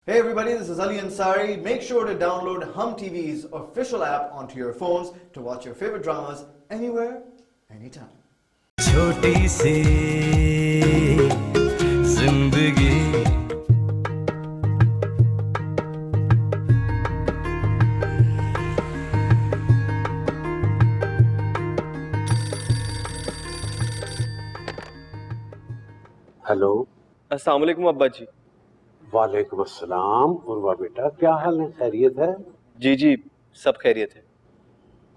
Hey everybody, this is Ali Ansari. Make sure to download Hum TV's official app onto your phones to watch your favorite dramas anywhere, anytime. छोटी सी जिंदगी hello. अस्सलाम वालेकुम अब्बा जी। वालेकुम अस्सलाम। उर्वा बेटा, क्या हाल है? खैरियत है? जी जी, सब खैरियत है।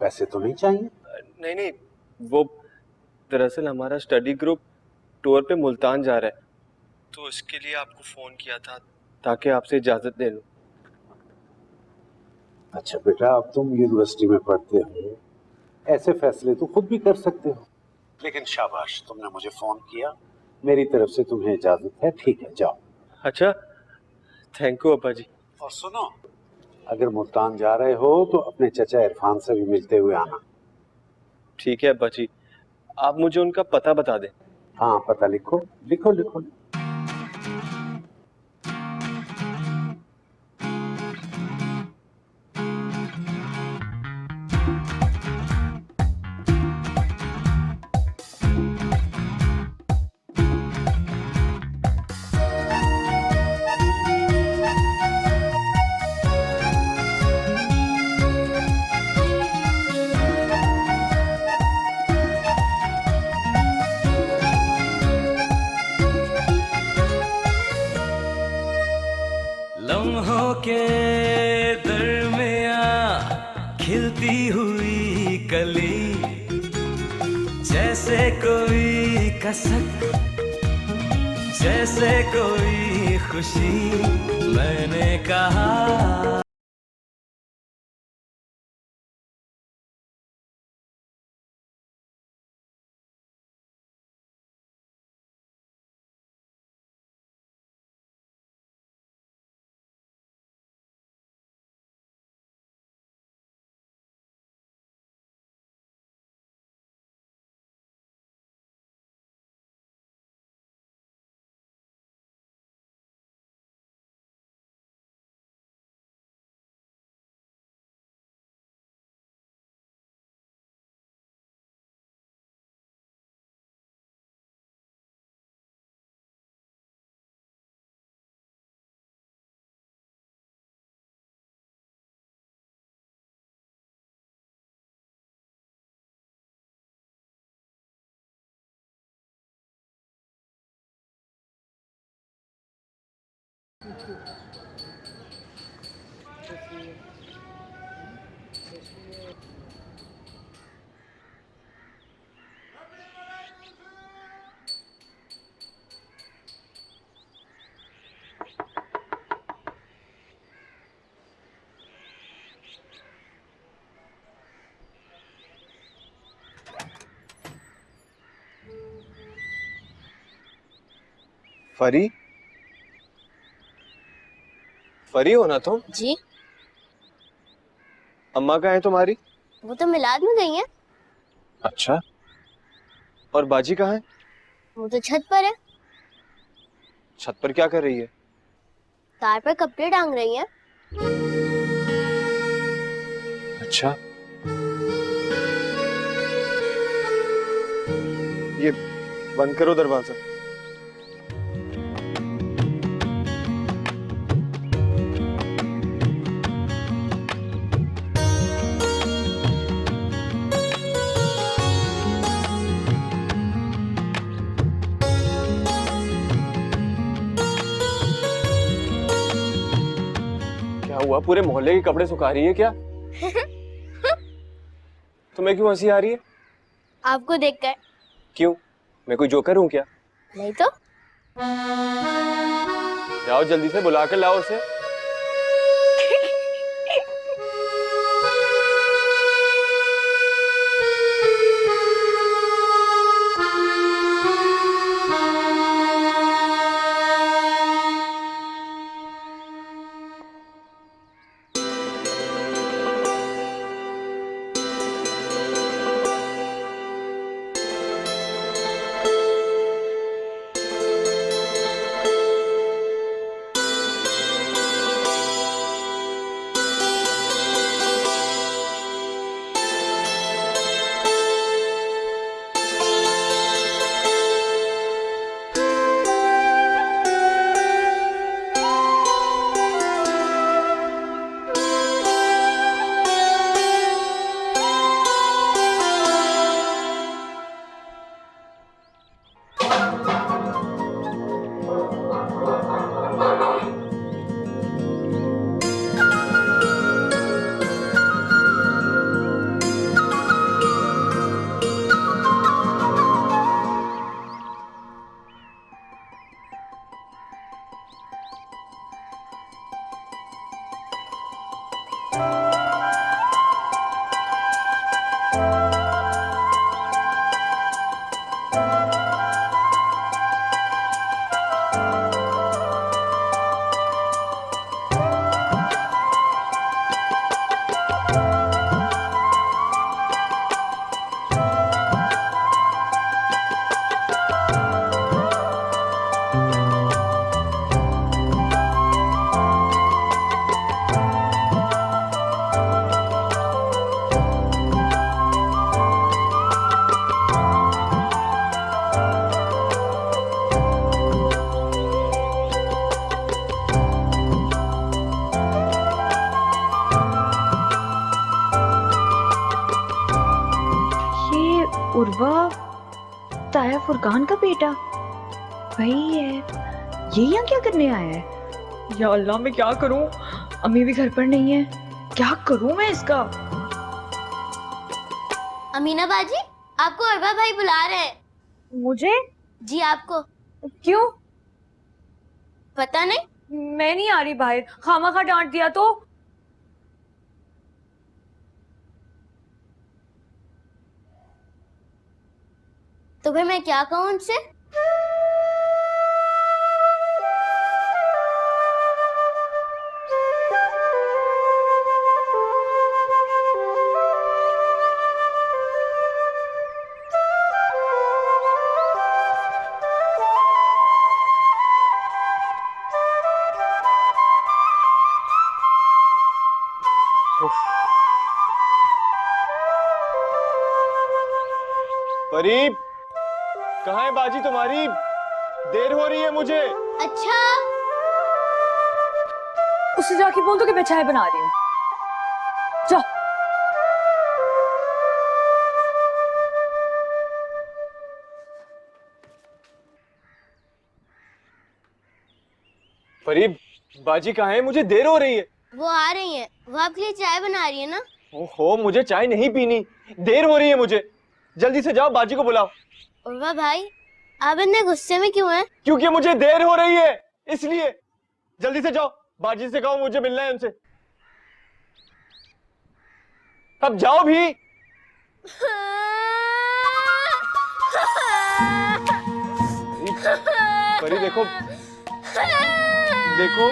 पैसे तो नहीं चाहिए? नहीं नहीं, वो दरअसल हमारा स्टडी ग्रुप टूर पे मुल्तान जा रहा है, तो इसके लिए आपको फ़ोन किया था ताकि आपसे इजाज़त ले लूँ। अच्छा बेटा, अब तुम यूनिवर्सिटी में पढ़ते हो, ऐसे फैसले तो खुद भी कर सकते हो। लेकिन शाबाश, तुमने मुझे फोन किया, मेरी तरफ से तुम्हें इजाजत है। ठीक है, जाओ। अच्छा, थैंक यू अब्बा जी। और सुनो, अगर मुल्तान जा रहे हो तो अपने चचा इरफान से भी मिलते हुए आना। ठीक है अब्बा जी, आप मुझे उनका पता बता दें। हाँ, पता लिखो लिखो लिखो। लम्हों के दरमियाँ खिलती हुई कली, जैसे कोई कसक, जैसे कोई खुशी। मैंने कहा फरी, फरी हो ना तुम? जी, अम्मा कहाँ है तुम्हारी? वो तो मिलाद में गई है। अच्छा, और बाजी कहाँ है? वो तो छत पर है, छत पर क्या कर रही है? तार पर कपड़े टांग रही है। अच्छा, ये बंद करो दरवाजा। क्या हुआ, पूरे मोहल्ले के कपड़े सुखा रही है क्या? तुम्हें क्यों हंसी आ रही है? आपको देखकर। क्यों, मैं कोई जोकर हूँ क्या? नहीं तो। जाओ जल्दी से बुला कर लाओ उसे। फुरकान का बेटा वही है। ये यहाँ क्या करने आया है? या अल्लाह, मैं क्या करूं? अम्मी भी घर पर नहीं है, क्या करूं मैं इसका? अमीना बाजी, आपको अरबा भाई बुला रहे हैं। मुझे? जी आपको। क्यों? पता नहीं। मैं नहीं आ रही बाहर, खामखा डांट दिया तो। तो फिर मैं क्या कहूँ उनसे? परी, कहाँ है बाजी तुम्हारी? देर हो रही है मुझे। अच्छा, उससे जाके बोल दो कि मैं चाय बना रही हूँ। जा। परी, बाजी कहाँ है? मुझे देर हो रही है। वो आ रही हैं। वो आपके लिए चाय बना रही है ना। ओहो, मुझे चाय नहीं पीनी, देर हो रही है मुझे। जल्दी से जाओ, बाजी को बुलाओ। उर्वा भाई, आप इतने गुस्से में क्यों हैं? क्योंकि मुझे देर हो रही है, इसलिए। जल्दी से जाओ, बाजी से कहो मुझे मिलना है उनसे। अब जाओ भी। परी देखो, देखो।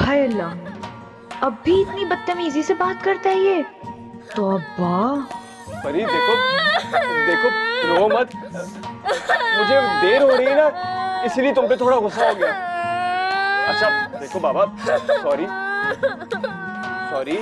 हाय अल्लाह, अब भी इतनी बदतमीजी से बात करता है ये। तौबा। परी देखो, देखो, रो मत। मुझे देर हो रही है ना, इसलिए तुम पे थोड़ा गुस्सा हो गया। अच्छा देखो बाबा, सॉरी सॉरी।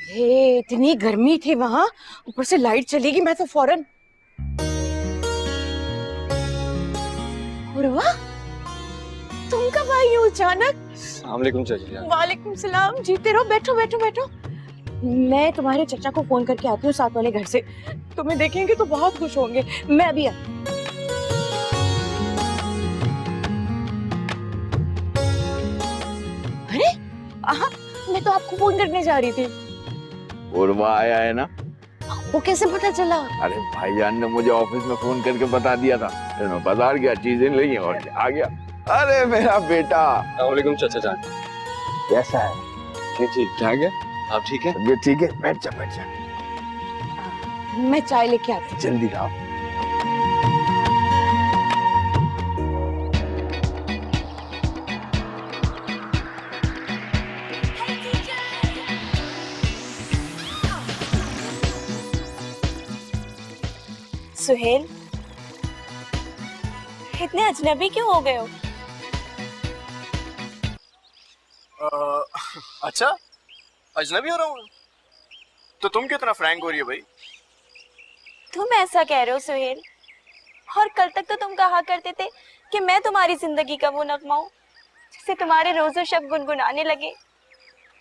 हे, इतनी गर्मी थी वहां, ऊपर से लाइट चलेगी, मैं तो फौरन। और वाह, तुम कब आई हो अचानक? अस्सलाम वालेकुम चाची जान। वालेकुम सलाम, जीते रहो, बैठो बैठो बैठो। मैं तुम्हारे चचा को फोन करके आती हूँ साथ वाले घर से, तुम्हें देखेंगे तो बहुत खुश होंगे। मैं अभी अरे हाँ, मैं तो आपको फोन करने जा रही थी। उर्वा आया है ना? वो कैसे पता चला? अरे भाईजान ने मुझे ऑफिस में फोन करके बता दिया था, फिर मैं बाजार गया, चीजें ली और आ गया। अरे मेरा बेटा। अस्सलाम वालेकुम चाचा जान। कैसा है? ठीक ठीक ठाक है, आप ठीक है? तबीयत ठीक है? बैठ जा बैठ जा। मैं चाय लेके आती हूँ। जल्दी आओ। सुहेल, इतने अजनबी क्यों हो गए हो? अच्छा, अजनबी हो रहा हूँ तो तुम कितना फ्रैंक हो रही हो भाई? तुम ऐसा कह रहे हो सुहेल? और कल तक तो तुम कहा करते थे कि मैं तुम्हारी जिंदगी का वो नगमा हूँ जिसे तुम्हारे रोजो शब गुनगुनाने लगे,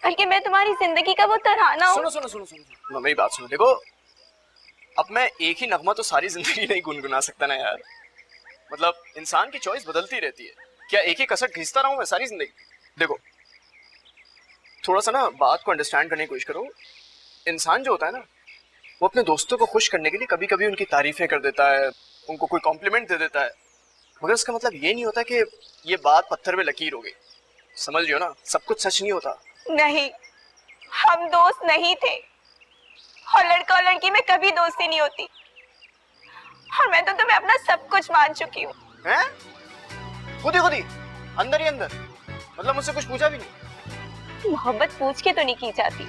बल्कि मैं तुम्हारी जिंदगी का वो तराना हूँ। सुनो सुनो सुनो सुनो, मेरी बात सुनो। देखो, अब मैं एक ही नगमा तो सारी जिंदगी नहीं गुनगुना सकता ना यार। मतलब इंसान की चॉइस बदलती रहती है। क्या एक ही कसर घिसता रहूं मैं सारी जिंदगी? देखो, थोड़ा सा ना बात को अंडरस्टैंड करने की कोशिश करो। इंसान जो होता है ना, वो अपने दोस्तों को खुश करने के लिए कभी कभी उनकी तारीफें कर देता है, उनको कोई कॉम्प्लीमेंट दे देता है, मगर उसका मतलब ये नहीं होता कि ये बात पत्थर में लकीर हो गई। समझ रही हो ना, सब कुछ सच नहीं होता। नहीं, हम दोस्त नहीं थे, और लड़का और लड़की में कभी दोस्ती नहीं होती। और मैं तो तुम्हें अपना सब कुछ मान चुकी हूँ। हैं? खुद ही अंदर ही अंदर, मतलब मुझसे कुछ पूछा भी नहीं? मोहब्बत पूछ के तो नहीं की जाती,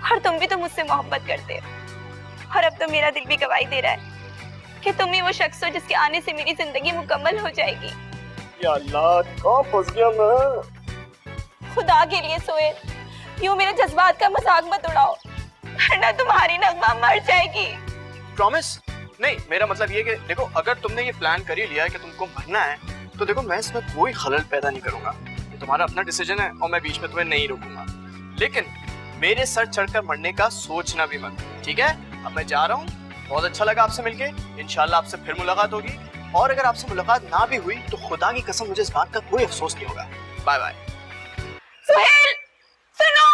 और तुम भी तो मुझसे मोहब्बत करते हो। और अब तो मेरा दिल भी गवाही दे रहा है कि तुम ही वो शख्स हो जिसके आने से मेरी जिंदगी मुकम्मल हो जाएगी। या अल्लाह, कहाँ फंस गया मैं? खुदा के लिए सोहेल, यूं मेरे जज्बात का मजाक मत उड़ाओ, वरना तुम्हारी नगमा मर जाएगी। प्रॉमिस? नहीं, मेरा मतलब ये कि देखो, अगर तुमने ये प्लान कर ही लिया है कि तुमको मरना है, तो देखो मैं इसमें कोई खलल पैदा नहीं करूंगा। ये तुम्हारा अपना डिसीजन है और मैं बीच में तुम्हें नहीं रोकूंगा। लेकिन मेरे सर चढ़कर मरने का सोचना भी मत, ठीक है? अब मैं जा रहा हूँ, बहुत अच्छा लगा आपसे मिलके, इंशाल्लाह आपसे फिर मुलाकात होगी। और अगर आपसे मुलाकात ना भी हुई तो खुदा की कसम मुझे इस बात का कोई अफसोस नहीं होगा। Bye bye. सुहेल, सुनो।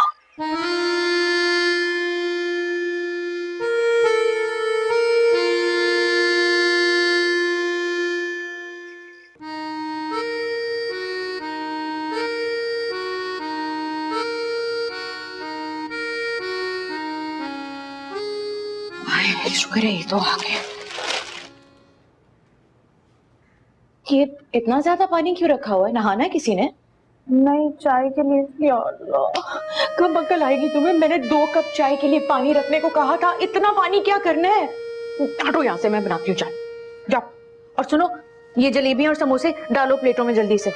शुक्र है ये तो आ गए। ये इतना ज्यादा पानी क्यों रखा हुआ है? नहाना है किसी ने? नहीं, चाय के लिए। या अल्लाह, कब अकल आएगी तुम्हें? मैंने 2 कप चाय के लिए पानी रखने को कहा था। इतना पानी क्या करना है? हटो यहाँ से, मैं बनाती हूँ चाय। जाओ। और सुनो, ये जलेबियां और समोसे डालो प्लेटों में जल्दी से।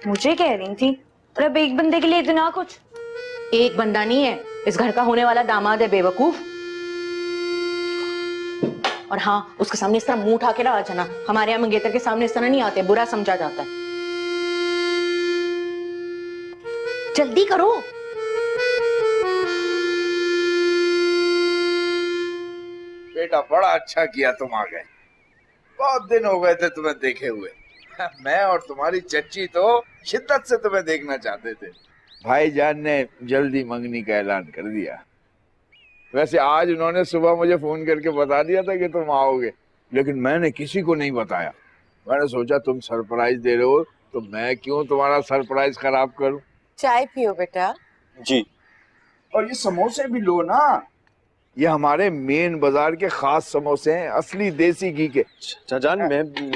मुझे कह रही थी, अब एक बंदे के लिए इतना कुछ? एक बंदा नहीं है, इस घर का होने वाला दामाद है बेवकूफ। और हाँ, उसके सामने इस तरह मुंह उठा के ना आ जाना। हमारे यहाँ मंगेतर के सामने इस तरह नहीं आते, बुरा समझा जाता है। जल्दी करो। बेटा बड़ा अच्छा किया तुम आ गए, बहुत दिन हो गए थे तुम्हें देखे हुए। मैं और तुम्हारी चच्ची तो शिद्दत से तुम्हें देखना चाहते थे। भाईजान ने जल्दी मंगनी का ऐलान कर दिया। वैसे आज उन्होंने सुबह मुझे फोन करके बता दिया था कि तुम आओगे, लेकिन मैंने किसी को नहीं बताया। मैंने सोचा तुम सरप्राइज दे रहे हो तो मैं क्यों तुम्हारा सरप्राइज खराब करूं। चाय पियो बेटा। जी। और ये समोसे भी लो ना, ये हमारे मेन बाजार के खास समोसे हैं, असली देसी घी के। चाचान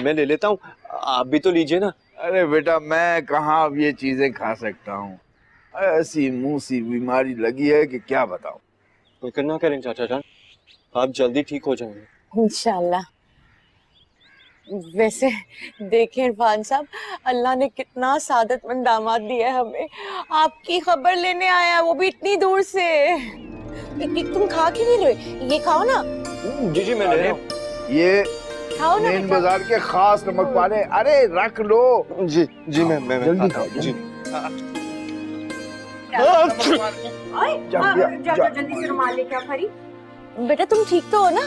मैं ले लेता हूँ, आप भी तो लीजिए ना। अरे बेटा मैं कहाँ अब ये चीजें खा सकता हूँ, ऐसी मुंह सी बीमारी लगी है कि क्या बताऊं। फिक्र ना करें चाचा जान, आप जल्दी ठीक हो जाएंगे इंशाल्लाह। वैसे देखें इरफान साहब, अल्लाह ने कितना सादतमंद दामाद दिया है हमें। आपकी खबर लेने आया, वो भी इतनी दूर से। तुम खा के नहीं रहे? ये खाओ ना। जी जी मैं ले रहा हूँ। ये खाओ ना मेन बाजार के खास नमक पाने, अरे रख लो। जी जी मैं जल्दी खाता हूँ। जी जल्दी से रुमाल लेके आ खरी। बेटा तुम ठीक तो हो ना?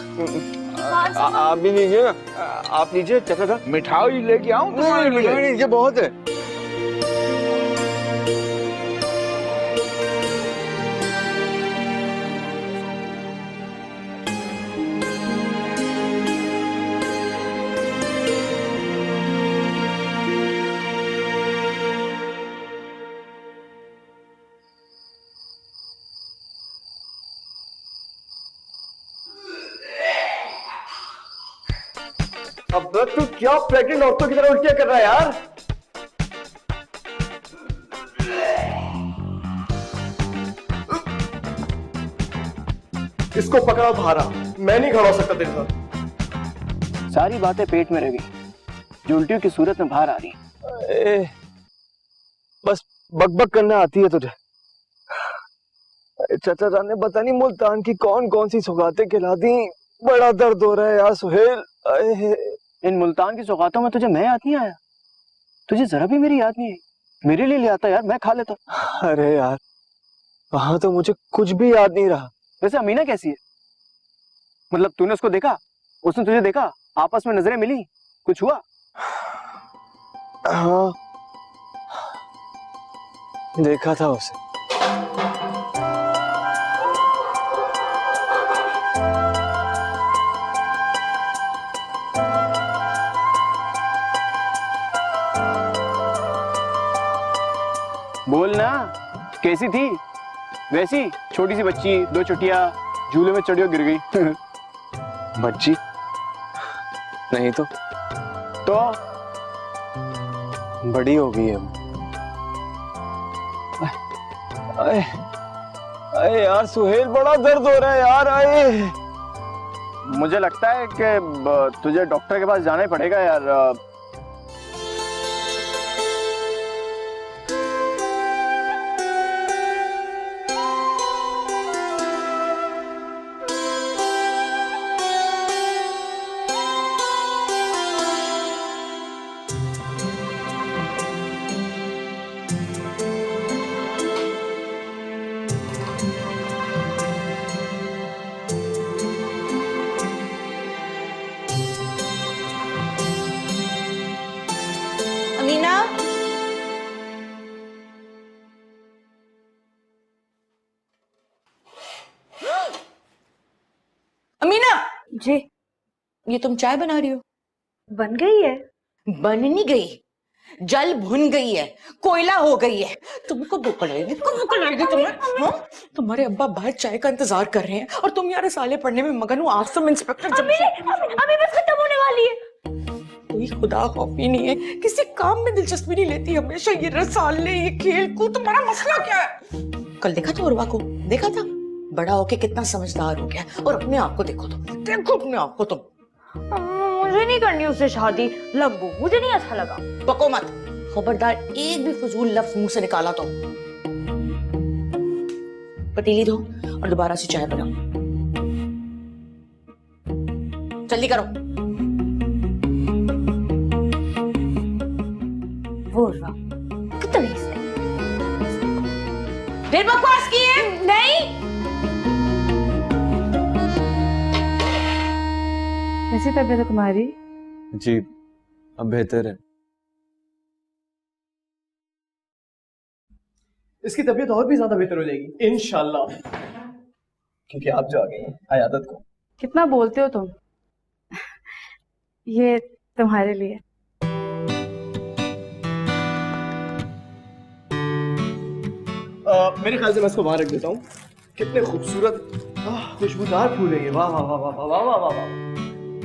आप भी लीजिए ना, आप लीजिए चाचा जान। मिठाई लेके आऊं तुम्हारे लिए? नहीं, ये बहुत है। अब तू क्या प्रेग्नेंट औरतों की तरह उल्टियां कर रहा है यार? इसको पकड़ा भारा, मैं नहीं खड़ा हो सकता तेरे साथ। सारी बातें पेट में रह गई जो उल्टियों की सूरत में बाहर आ रही। बस बकबक करना आती है तुझे। चाचा जान ने पता नहीं मुल्तान की कौन कौन सी सौगातें खिला दी। बड़ा दर्द हो रहा है यार सुहेल। इन मुल्तान की सौगातों में तुझे मैं याद नहीं आया? तुझे जरा भी मेरी याद नहीं आई? मेरे लिए ले आता यार, मैं खा लेता। अरे यार वहां तो मुझे कुछ भी याद नहीं रहा। वैसे अमीना कैसी है? मतलब तूने उसको देखा, उसने तुझे देखा, आपस में नजरें मिली, कुछ हुआ? हाँ देखा था उसे। बोल ना, कैसी थी? वैसी छोटी सी बच्ची, 2 चुटिया, झूले में चढ़ी और गिर गई। बच्ची नहीं तो बड़ी हो गई है। अरे अरे यार सुहेल बड़ा दर्द हो रहा है यार। अरे मुझे लगता है कि तुझे डॉक्टर के पास जाना ही पड़ेगा यार। अमीना, अमीना जी। ये तुम चाय बना रही हो? बन गई है? बन नहीं गई, जल भुन गई है, कोयला हो गई है। तुमको भूख लगेगी, तुम्हें हाँ? तुम्हारे अब्बा बाहर चाय का इंतजार कर रहे हैं और तुम यार साले पढ़ने में मगन हो। आज तुम इंस्पेक्टर अभी बस खत्म होने वाली है। कोई खुदा खौफी नहीं है, किसी काम में दिलचस्पी नहीं लेती, हमेशा ये रसाले, ये खेल कूद। तुम्हारा मसला क्या है? कल देखा था उर्वा को? देखा था बड़ा होके कितना समझदार हो गया। और अपने आप को देखो तुम, देखो अपने आप को तुम। मुझे नहीं करनी उससे शादी, लग्गू, मुझे नहीं अच्छा लगा। पको मत, खबरदार एक भी फजूल लफ्ज मुंह से निकाला तो। पतीली धो और दोबारा से चाय बनाओ, जल्दी करो। वो उर्वा, कितनी से देर बकवास की है? नहीं। कैसी तबीयत है तुम्हारी? जी अब बेहतर है। इसकी तबीयत और भी ज्यादा बेहतर हो जाएगी इंशाल्लाह, क्योंकि आप जो आ गई हैं आयादत को। कितना बोलते हो तुम। ये तुम्हारे लिए। मेरे ख्याल से मैं इसको वहां रख देता हूँ। कितने खूबसूरत खुशबूदार फूल है ये। वाह वाह वाह वाह वाह वाह वाह वाह।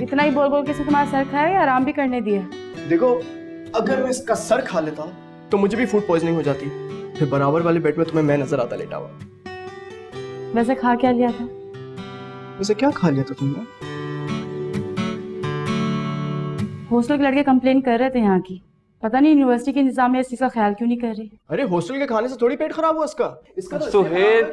इतना ही बोल बोल के से तुम्हारा सर खाया या आराम भी करने दिया? देखो, अगर मैं इसका सर खा लेता तो मुझे भी फूड पॉइजनिंग हो जाती, फिर बराबर वाले बेड में तुम्हें मैं नजर आता लेटा हुआ। वैसे खा क्या लिया था? वैसे क्या खा लिया था तुमने? हॉस्टल के लड़के कंप्लेन कर रहे थे यहाँ की, पता नहीं यूनिवर्सिटी के इंतजामिया इस चीज का ख्याल क्यों नहीं कर रही। अरे हॉस्टल के खाने से थोड़ी पेट खराब हुआ इसका तो सुहेल,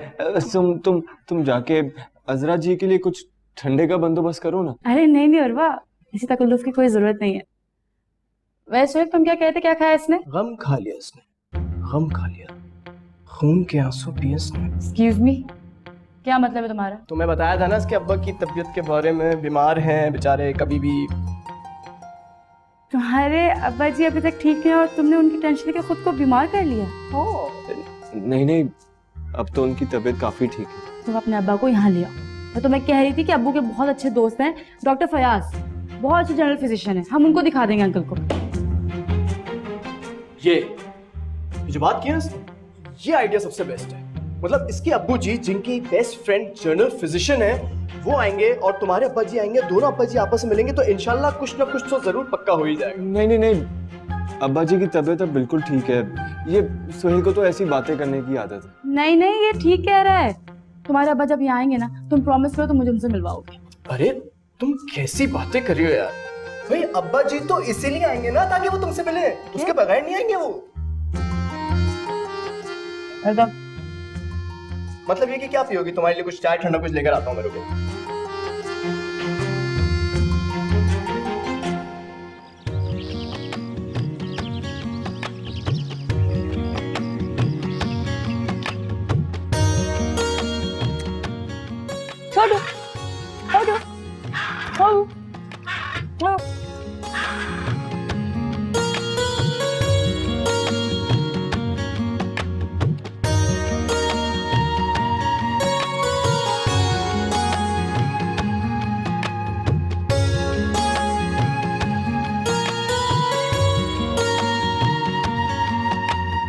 तुम जाके अजरा जी के लिए कुछ ठंडे का बंदोबस्त करो ना। अरे नहीं नहीं उर्वा, इसी तकल्लुफ की कोई जरूरत नहीं है। वैसे तुम क्या कहते, क्या खाया इसने? गम खा लिया इसने, गम खा लिया, खून के आंसू पिए इसने। एक्सक्यूज मी, क्या मतलब है तुम्हारा? तुम्हें बताया था ना इसके अब्बा की तबीयत के बारे में, बीमार हैं बेचारे, कभी भी। तुम्हारे अब्बा जी अभी तक ठीक है और तुमने उनकी टेंशन लेकर खुद को बीमार कर लिया? नहीं, अब तो उनकी तबीयत काफी ठीक है। तुम अपने अब्बा को यहाँ ले आओ। मैं तुम्हें कह रही थी कि अब्बू के बहुत अच्छे दोस्त हैं, डॉक्टर फयाज, बहुत अच्छे जनरल फिजिशियन हैं, हम उनको दिखा देंगे अंकल को। ये जो बात की ना इसने, ये आइडिया सबसे बेस्ट है। मतलब इसके अब्बू जी जिनकी बेस्ट फ्रेंड जनरल फिजिशियन है, वो आएंगे और तुम्हारे अब्बा जी आएंगे, दोनों अब्बा जी आपस में मिलेंगे तो इंशाल्लाह कुछ ना कुछ तो जरूर पक्का हो ही जाएगा। नहीं, अब्बा जी की तबीयत अब बिल्कुल ठीक है। ये सुहेल को तो ऐसी बातें करने की आदत है। नहीं नहीं, ये ठीक कह रहा है। तुम्हारे अब्बा जब यहाँ आएंगे ना, तुम प्रॉमिस करो तुम मुझे उनसे मिलवाओगे। अरे तुम कैसी बातें कर रही हो यार। भाई अब्बा जी तो इसीलिए आएंगे ना ताकि वो तुमसे मिले, उसके बगैर नहीं आएंगे वो। मतलब ये कि क्या पियोगी? तुम्हारे लिए कुछ चाय ठंडा कुछ लेकर आता हूँ मेरे को। छोड़ो छोड़ो छोड़ो।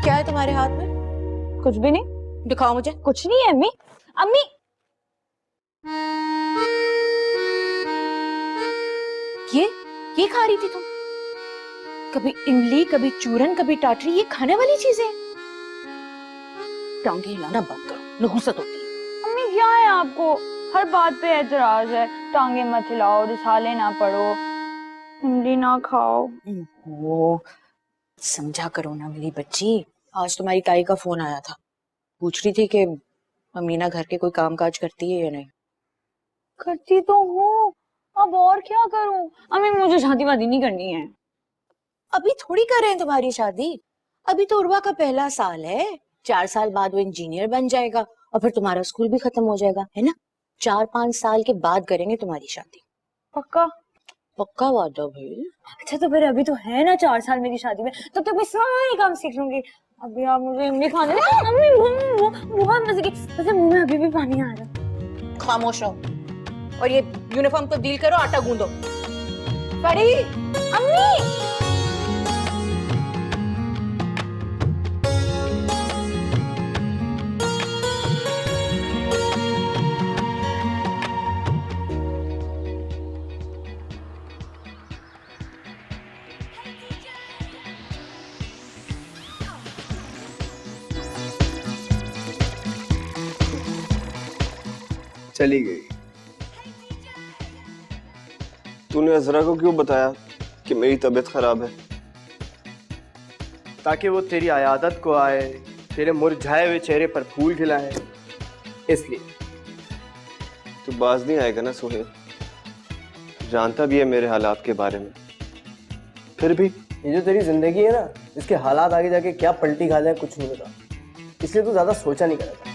क्या है तुम्हारे हाथ में? कुछ भी नहीं। दिखाओ मुझे। कुछ नहीं है अम्मी। अम्मी ये खा रही थी तुम? कभी इमली, कभी चूरन, कभी टाटरी, ये खाने वाली चीजें? टांगे हिलाना बंद करो, नहुसत होती है। अम्मी क्या है आपको? हर बात पे एतराज है, टांगे मत हिलाओ, रिसाले ना पढ़ो, इमली ना खाओ। वो समझा करो ना मेरी बच्ची। आज तुम्हारी ताई का फोन आया था, पूछ रही थी कि अमीना घर के कोई काम काज करती है या नहीं। करती तो हूँ, अब और क्या करूँ? अम्मी मुझे शादी वादी नहीं करनी है। अभी थोड़ी कर रहे हैं तुम्हारी शादी, अभी तो उर्वा का पहला साल है। 4 साल बाद वो इंजीनियर बन जाएगा और फिर तुम्हारा स्कूल भी खत्म हो जाएगा, है ना? 4-5 साल के बाद करेंगे तुम्हारी शादी। पक्का? पक्का वादा भाई। अच्छा तो फिर अभी तो है ना 4 साल मेरी शादी में, तब तक मैं सारे काम सीख लूंगी। अभी आप मुझे इमली खाने दे। अम्मी बहुत मजे की, वैसे मुंह में अभी भी पानी आ रहा है। खामोश रहो और ये यूनिफॉर्म तो डील करो, आटा गूंदो। परी, अम्मी चली गई। तूने अजरा को क्यों बताया कि मेरी तबीयत खराब है? ताकि वो तेरी आयादत को आए, तेरे मुरझाए हुए चेहरे पर फूल खिलाए, इसलिए। तू बाज नहीं आएगा ना सोहेल? जानता भी है मेरे हालात के बारे में, फिर भी। ये जो तेरी जिंदगी है ना, इसके हालात आगे जाके क्या पलटी खा जाए कुछ नहीं पता, इसलिए तू ज्यादा सोचा नहीं करा था।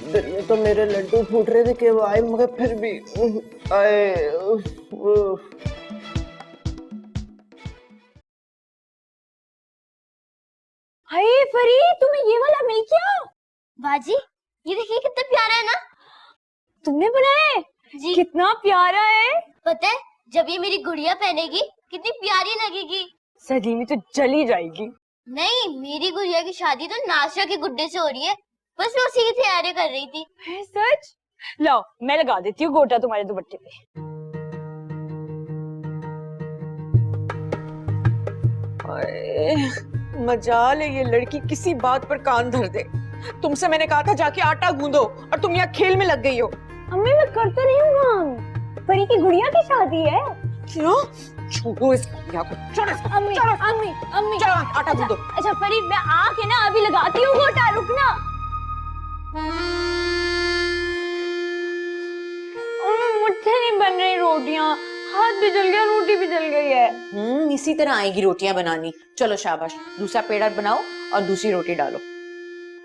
दिल में तो मेरे लड्डू फूट रहे थे कि वो आए, मगर फिर भी आए। हाय परी, तुम्हें ये वाला मिल गया? बाजी ये देखिए कितना प्यारा है ना। तुमने बनाया है? जी। कितना प्यारा है। पता है जब ये मेरी गुड़िया पहनेगी कितनी प्यारी लगेगी। सलीमी तो जली जाएगी। नहीं, मेरी गुड़िया की शादी तो नाशा के गुड्डे से हो रही है, बस मैं उसी की तैयारी कर रही थी। है सच? लाओ मैं लगा देती हूँ गोटा तुम्हारे दुपट्टे पे। मजाल है ये लड़की किसी बात पर कान धर दे। तुमसे मैंने कहा था जाके आटा गूंदो और तुम यहाँ खेल में लग गई हो। अम्मी मैं करते नहीं हूँ काम, परी की गुड़िया की शादी है। क्यों? छोड़ो इस गुड़िया को। चलो अम्मी अम्मी अम्मी चलो आटा गूंदो। अच्छा परी मैं आके ना अभी लगाती हूँ गोटा, रुकना। अम्मी मुझसे नहीं बन रही रोटियाँ, हाथ भी जल गया, रोटी भी जल गई है। इसी तरह आएगी रोटियां बनानी। चलो शाबाश, दूसरा पेड़ा बनाओ और दूसरी रोटी डालो।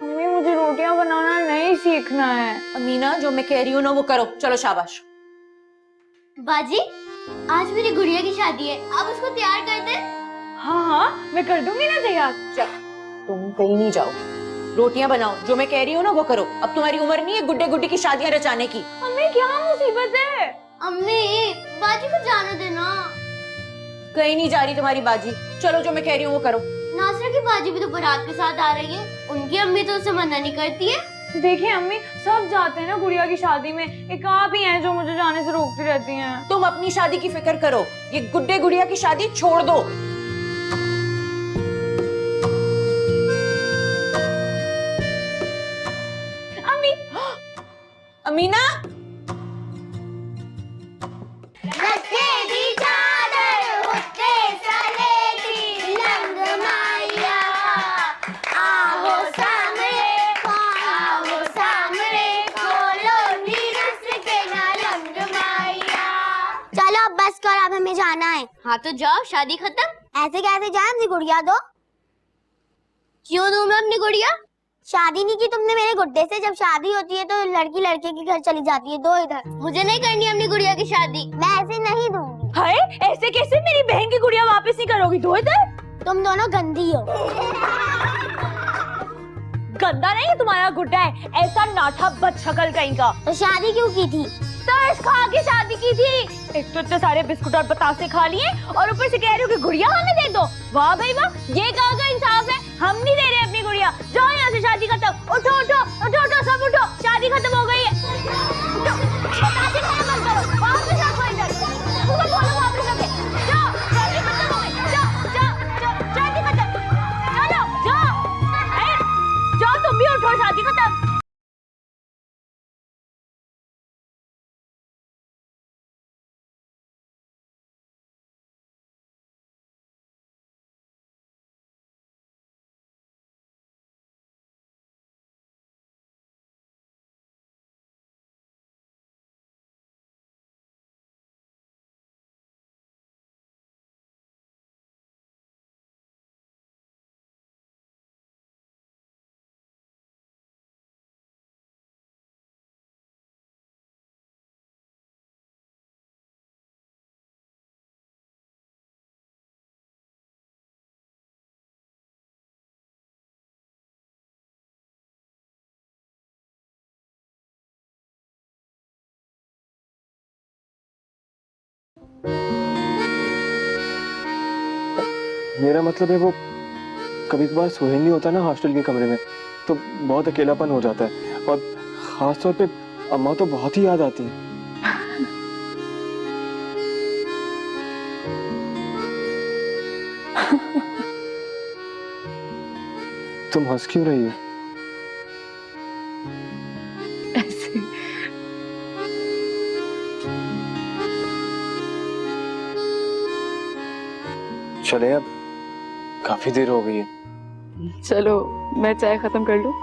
अम्मी मुझे रोटियां बनाना नहीं सीखना है। अमीना जो मैं कह रही हूँ ना वो करो। चलो शाबाश। बाजी आज मेरी गुड़िया की शादी है, आप उसको तैयार कर दे। हाँ मैं कर दूंगी ना तैयार। चल तुम कहीं नहीं जाओ, रोटियां बनाओ, जो मैं कह रही हूँ ना वो करो। अब तुम्हारी उम्र नहीं है गुड्डे गुड्डी की शादियां रचाने की। अम्मी क्या मुसीबत है? अम्मी बाजी को जाने देना। कहीं नहीं जा रही तुम्हारी बाजी। चलो जो मैं कह रही हूँ वो करो। नासरा की बाजी भी तो बारात के साथ आ रही है, उनकी अम्मी तो उसे मना नहीं करती है। देखिए अम्मी सब जाते हैं ना गुड़िया की शादी में, एक आप ही हैं जो मुझे जाने से रोकती रहती हैं। तुम अपनी शादी की फिक्र करो, ये गुड्डे गुड़िया की शादी छोड़ दो। अम्मी अमीना अब हमें जाना है। हाँ तो जाओ, शादी खत्म। ऐसे कैसे जाए, अपनी गुड़िया दो। क्यों दूं मैं अपनी गुड़िया? शादी नहीं की तुमने मेरे गुड्डे से, जब शादी होती है तो लड़की लड़के के घर चली जाती है। दो इधर, मुझे नहीं करनी अपनी गुड़िया की शादी, मैं ऐसे नहीं दूंगी। हाय ऐसे कैसे मेरी बहन की गुड़िया वापस नहीं करोगी? दो इधर। तुम दोनों गंदी हो। गंदा नहीं तुम्हारा गुड्डा है, ऐसा नाठा बदशक्ल कहीं का। तो शादी क्यों की थी? तरस खा के शादी की थी। एक तो इतने सारे बिस्कुट और बतासे खा लिए और ऊपर से कह रही हो कि गुड़िया हमें दे दो। वाह भाई वाह, ये कहाँ का इंसाफ है? हम नहीं दे रहे अपनी गुड़िया। जाओ यहाँ से, शादी खत्म। उठो उठो उठो उठो, सब उठो, शादी खत्म हो गई है। उठो, बतासे खाया मत करो, वापस रखो इधर। ऊपर बोलो वापस रखे। जाओ, शादी खत्म हो गई। जाओ जाओ जाओ, शादी खत्म। चलो जाओ। मेरा मतलब है वो कभी कभार सोहेल नहीं होता ना हॉस्टल के कमरे में, तो बहुत अकेलापन हो जाता है, और खास तौर पे अम्मा तो बहुत ही याद आती है। तुम हंस क्यों रही हो? ऐसे चले अब, काफी देर हो गई है। चलो मैं चाय खत्म कर लूं।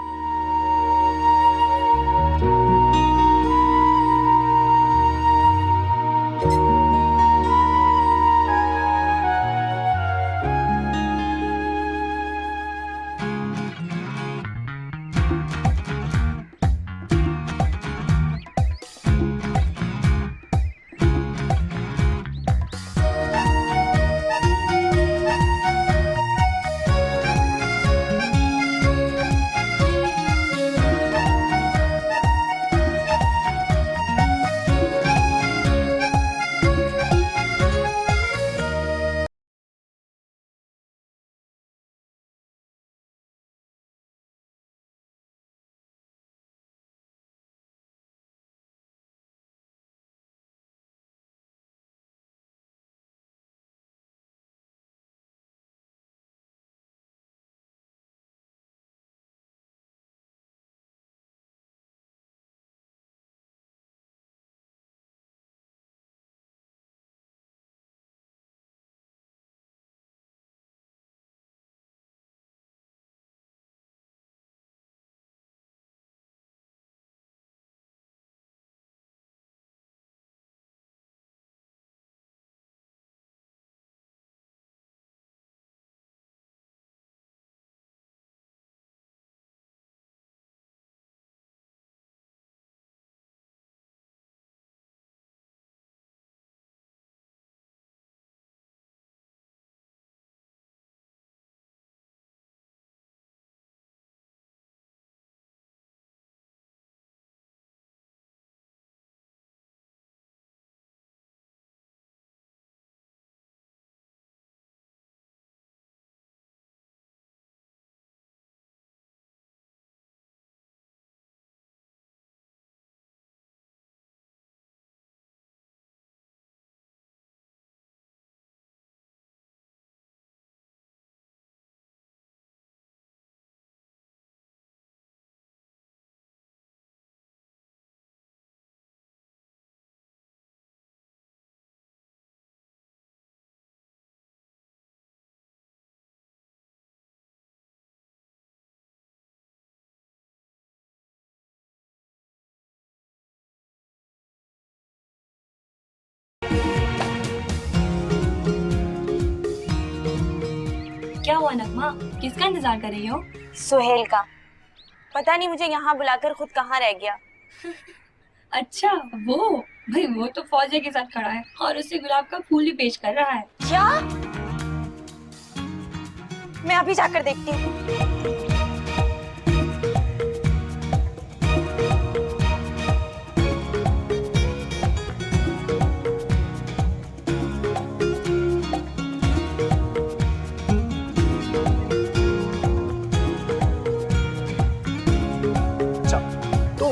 क्या हुआ नगमा, किसका इंतजार कर रही हो? सुहेल का। पता नहीं मुझे यहाँ बुलाकर खुद कहाँ रह गया। अच्छा वो भाई, वो तो फौजी के साथ खड़ा है और उसे गुलाब का फूल ही पेश कर रहा है। क्या? मैं अभी जाकर देखती हूँ।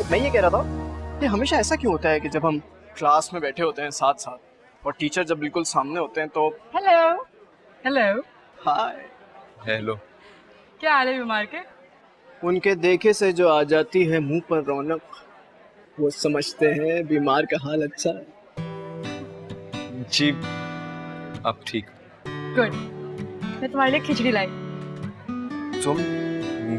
मैं ये कह रहा था कि हमेशा ऐसा क्यों होता है कि जब हम क्लास में बैठे होते हैं साथ साथ और टीचर जब बिल्कुल सामने होते हैं तो हेलो हेलो हाय हेलो। क्या हाल है बीमार के? उनके देखे से जो आ जाती है मुंह पर रौनक, वो समझते हैं बीमार का हाल अच्छा है। जी अब ठीक। गुड, मैं तुम्हारे लिए खिचड़ी लाई। तुम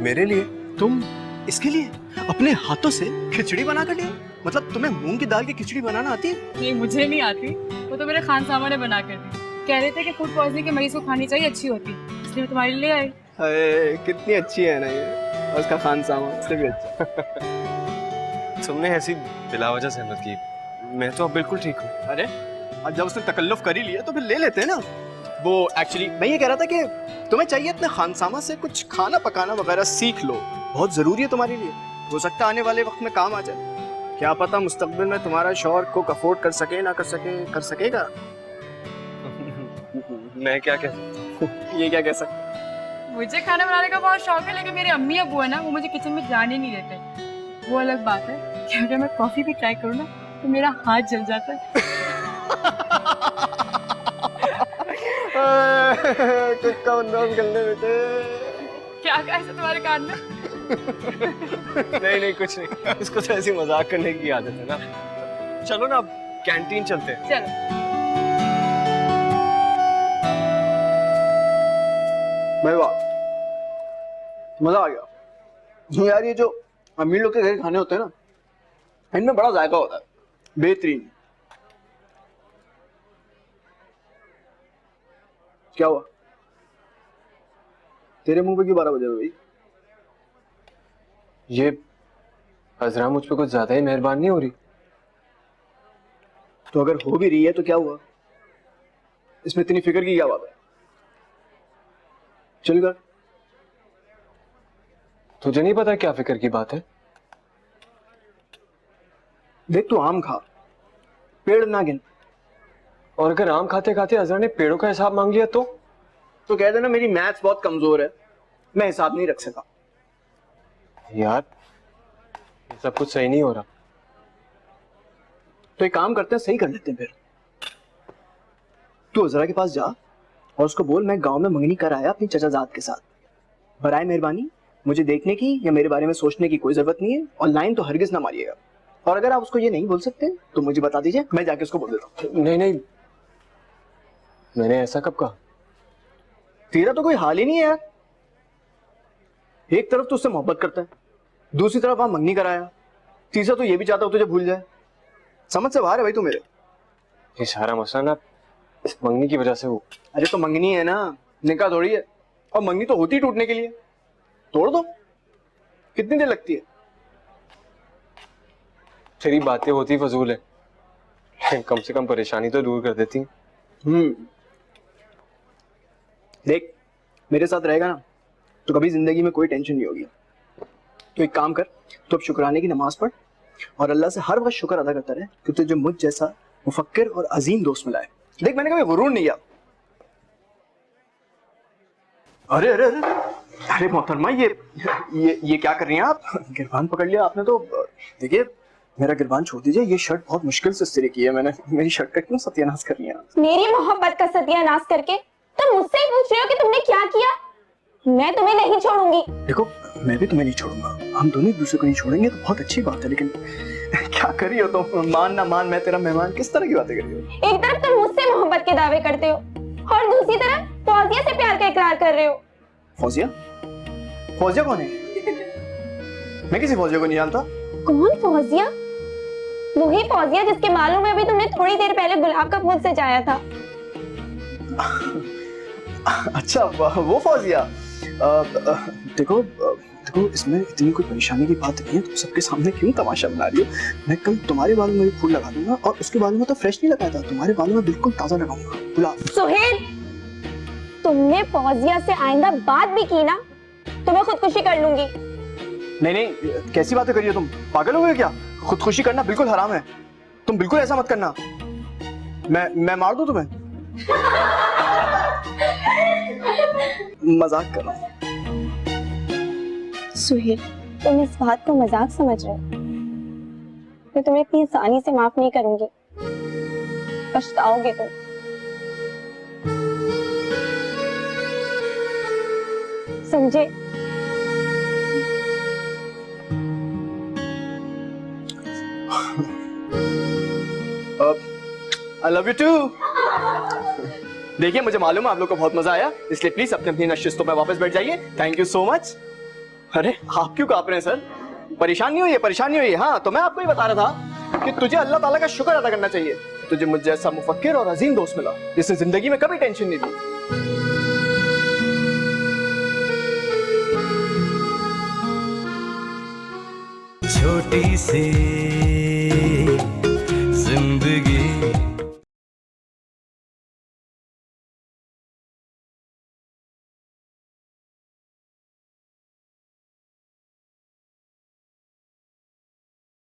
मेरे लिए? तुम इसके लिए अपने हाथों से खिचड़ी बना कर लिए? मतलब तुम्हें मूंग की दाल की खिचड़ी बनाना आती है? नहीं मुझे नहीं आती, वो तो मेरे खान सामा ने बना कर दी। कह रहे थे कि फूड पॉइजनिंग के मरीज को खानी चाहिए, अच्छी होती, इसलिए मैं तुम्हारे लिए आई। अरे कितनी अच्छी है ना ये, और उसका खान सामा उससे भी अच्छा। तुमने ऐसी बिलावजह सहमत की, मैं तो अब बिल्कुल ठीक हूँ। अरे अब जब उसने तकल्लुफ कर ही लिया तो फिर ले लेते हैं ना। वो एक्चुअली मैं ये कह रहा था कि तुम्हें चाहिए अपने खानसामा से कुछ खाना पकाना वगैरह सीख लो, बहुत जरूरी है तुम्हारे लिए। हो सकता है आने वाले वक्त में काम आ जाए, क्या पता मुस्तकबिल में तुम्हारा शौहर कुक अफोर्ड कर सके ना कर सके, कर सकेगा। मैं क्या कह सकता हूँ? ये क्या कह सकता हूँ? मुझे खाना बनाने का बहुत शौक है, लेकिन मेरे अम्मी अबू है ना, वो मुझे किचन में जाने नहीं देते। वो अलग बात है कि अगर मैं कॉफी भी ट्राई करूँ ना तो मेरा हाथ जल जाता है। किसका बंदोबस्त कर ले बेटे। क्या कहा ऐसे तुम्हारे कान में? नहीं कुछ नहीं, इसको तो ऐसी मजाक करने की आदत है ना। चलो ना अब कैंटीन चलते हैं। चलो। भाई वाह, मजा आ गया यार। ये जो अमीर लोग के घर खाने होते हैं ना, इनमें बड़ा जायका होता है, बेहतरीन। क्या हुआ? तेरे मुंह पे क्यों 12 बजे भाई? ये हजरा मुझ पे कुछ ज्यादा ही मेहरबान नहीं हो रही? तो अगर हो भी रही है तो क्या हुआ? इसमें इतनी फिक्र की क्या बात है? चल कर। तुझे नहीं पता क्या फिक्र की बात है? देख, तू आम खा, पेड़ ना गिन। और अगर आम खाते खाते हजरा ने पेड़ों का हिसाब मांग लिया तो कह देना मेरी मैथ्स बहुत कमजोर है, मैं हिसाब नहीं रख सका। यार ये सब कुछ सही नहीं हो रहा। तो एक काम करते हैं, सही कर लेते हैं फिर। तू हजरा के पास जा और उसको बोल मैं गांव में मंगनी कर आया अपनी चचाजाद के साथ। बराए मेहरबानी मुझे देखने की या मेरे बारे में सोचने की कोई जरूरत नहीं है, और लाइन तो हरगिज ना मारिएगा। और अगर आप उसको ये नहीं बोल सकते तो मुझे बता दीजिए, मैं जाके उसको बोल देता हूँ। नहीं, मैंने ऐसा कब कहा? तेरा तो कोई हाल ही नहीं है यार। एक तरफ तो उससे मोहब्बत करता है, दूसरी तरफ वहां मंगनी कराया, तीसरा तो ये भी चाहता हो तुझे भूल जाए। समझ से बाहर है भाई तू मेरे। ये सारा मसला ना इस मंगनी की वजह से हो। अरे तो मंगनी है ना, निकाह थोड़ी है। और मंगनी तो होती टूटने के लिए, तोड़ दो, कितनी देर लगती है? तेरी बातें होती फजूल है, लेकिन कम से कम परेशानी तो दूर कर देती। देख, मेरे साथ रहेगा ना तो कभी जिंदगी में कोई टेंशन नहीं होगी। तो एक काम कर, तो अब शुक्राने की नमाज पढ़ और अल्लाह से हर वक्त शुक्र अदा करता रहे कि तुझे मुझ जैसा मुफक्किर और अजीम दोस्त मिला है। देख, मैंने कभी गुरूर नहीं किया। अरे अरे अरे अरे मोहतरमा, ये क्या कर रही हैं आप? गिरबान पकड़ लिया आपने तो। देखिए, मेरा गिरबान छोड़ दीजिए, ये शर्ट बहुत मुश्किल से इस्त्री की है मैंने। मेरी शर्ट का क्यों सत्यानाश कर रही हैं आप? मेरी मोहब्बत का सत्यानाश करके तुम मुझसे ही पूछ रहे हो कि तुमने क्या किया? मैं तुम्हें नहीं छोड़ूंगी। देखो, मैं भी तुम्हें नहीं छोड़ूंगा, हम दोनों एक दूसरे को नहीं छोड़ेंगे तो बहुत अच्छी बात है। लेकिन क्या कर रही हो तुम? मान ना मान, मैं तेरा मेहमान, किस तरह की बातें कर रही हो? एक तरफ तुम मुझसे मोहब्बत के दावे करते हो और दूसरी तरफ फौजिया से प्यार का इकरार कर रहे हो। फौजिया? फौजिया कौन है? मैं किसी फौजिया को नहीं जानता। कौन फौजिया? वही फौजिया जिसके बालों में अभी तुमने थोड़ी देर पहले गुलाब का फूल सजाया था। अच्छा, वो फौजिया। देखो, इसमें इतनी कोई परेशानी की बात नहीं है। तुम सबके सामने क्यों तमाशा बना रही हो? मैं कल तुम्हारे बालों में भी फूल लगा दूंगा, और उसके बालों में तो फ्रेश नहीं लगाया था, तुम्हारे बालों में बिल्कुल ताजा लगाऊंगा। गुलाब। सुहेल, तुमने फौजिया से आइंदा बात भी की ना तो मैं खुदकुशी कर लूंगी। नहीं, कैसी बातें कर रही हो तुम? पागल हो गए क्या? खुदकुशी करना बिल्कुल हराम है, तुम बिल्कुल ऐसा मत करना। मैं मार दूं तुम्हें? मजाक कर रहा हूं। सुहेल, तुम इस बात को मजाक समझ रहे हो? मैं तुम्हें इतनी आसानी से माफ नहीं करूंगी, पछताओगे तुम। समझे? I love you too. देखिए, मुझे मालूम है आप लोग को बहुत मजा आया, इसलिए प्लीज अपने अपनी नशिस्तों पे वापस बैठ जाइए। Thank you so much. अरे आप क्यों कांप रहे हैं सर? परेशान नहीं होइए, परेशान नहीं होइए। हाँ, तो मैं आपको ही बता रहा था कि तुझे अल्लाह ताला का शुक्र अदा करना चाहिए, तुझे मुझ जैसा मुफक्किर और अजीम दोस्त मिला जिसने जिंदगी में कभी टेंशन नहीं दी। छोटी सी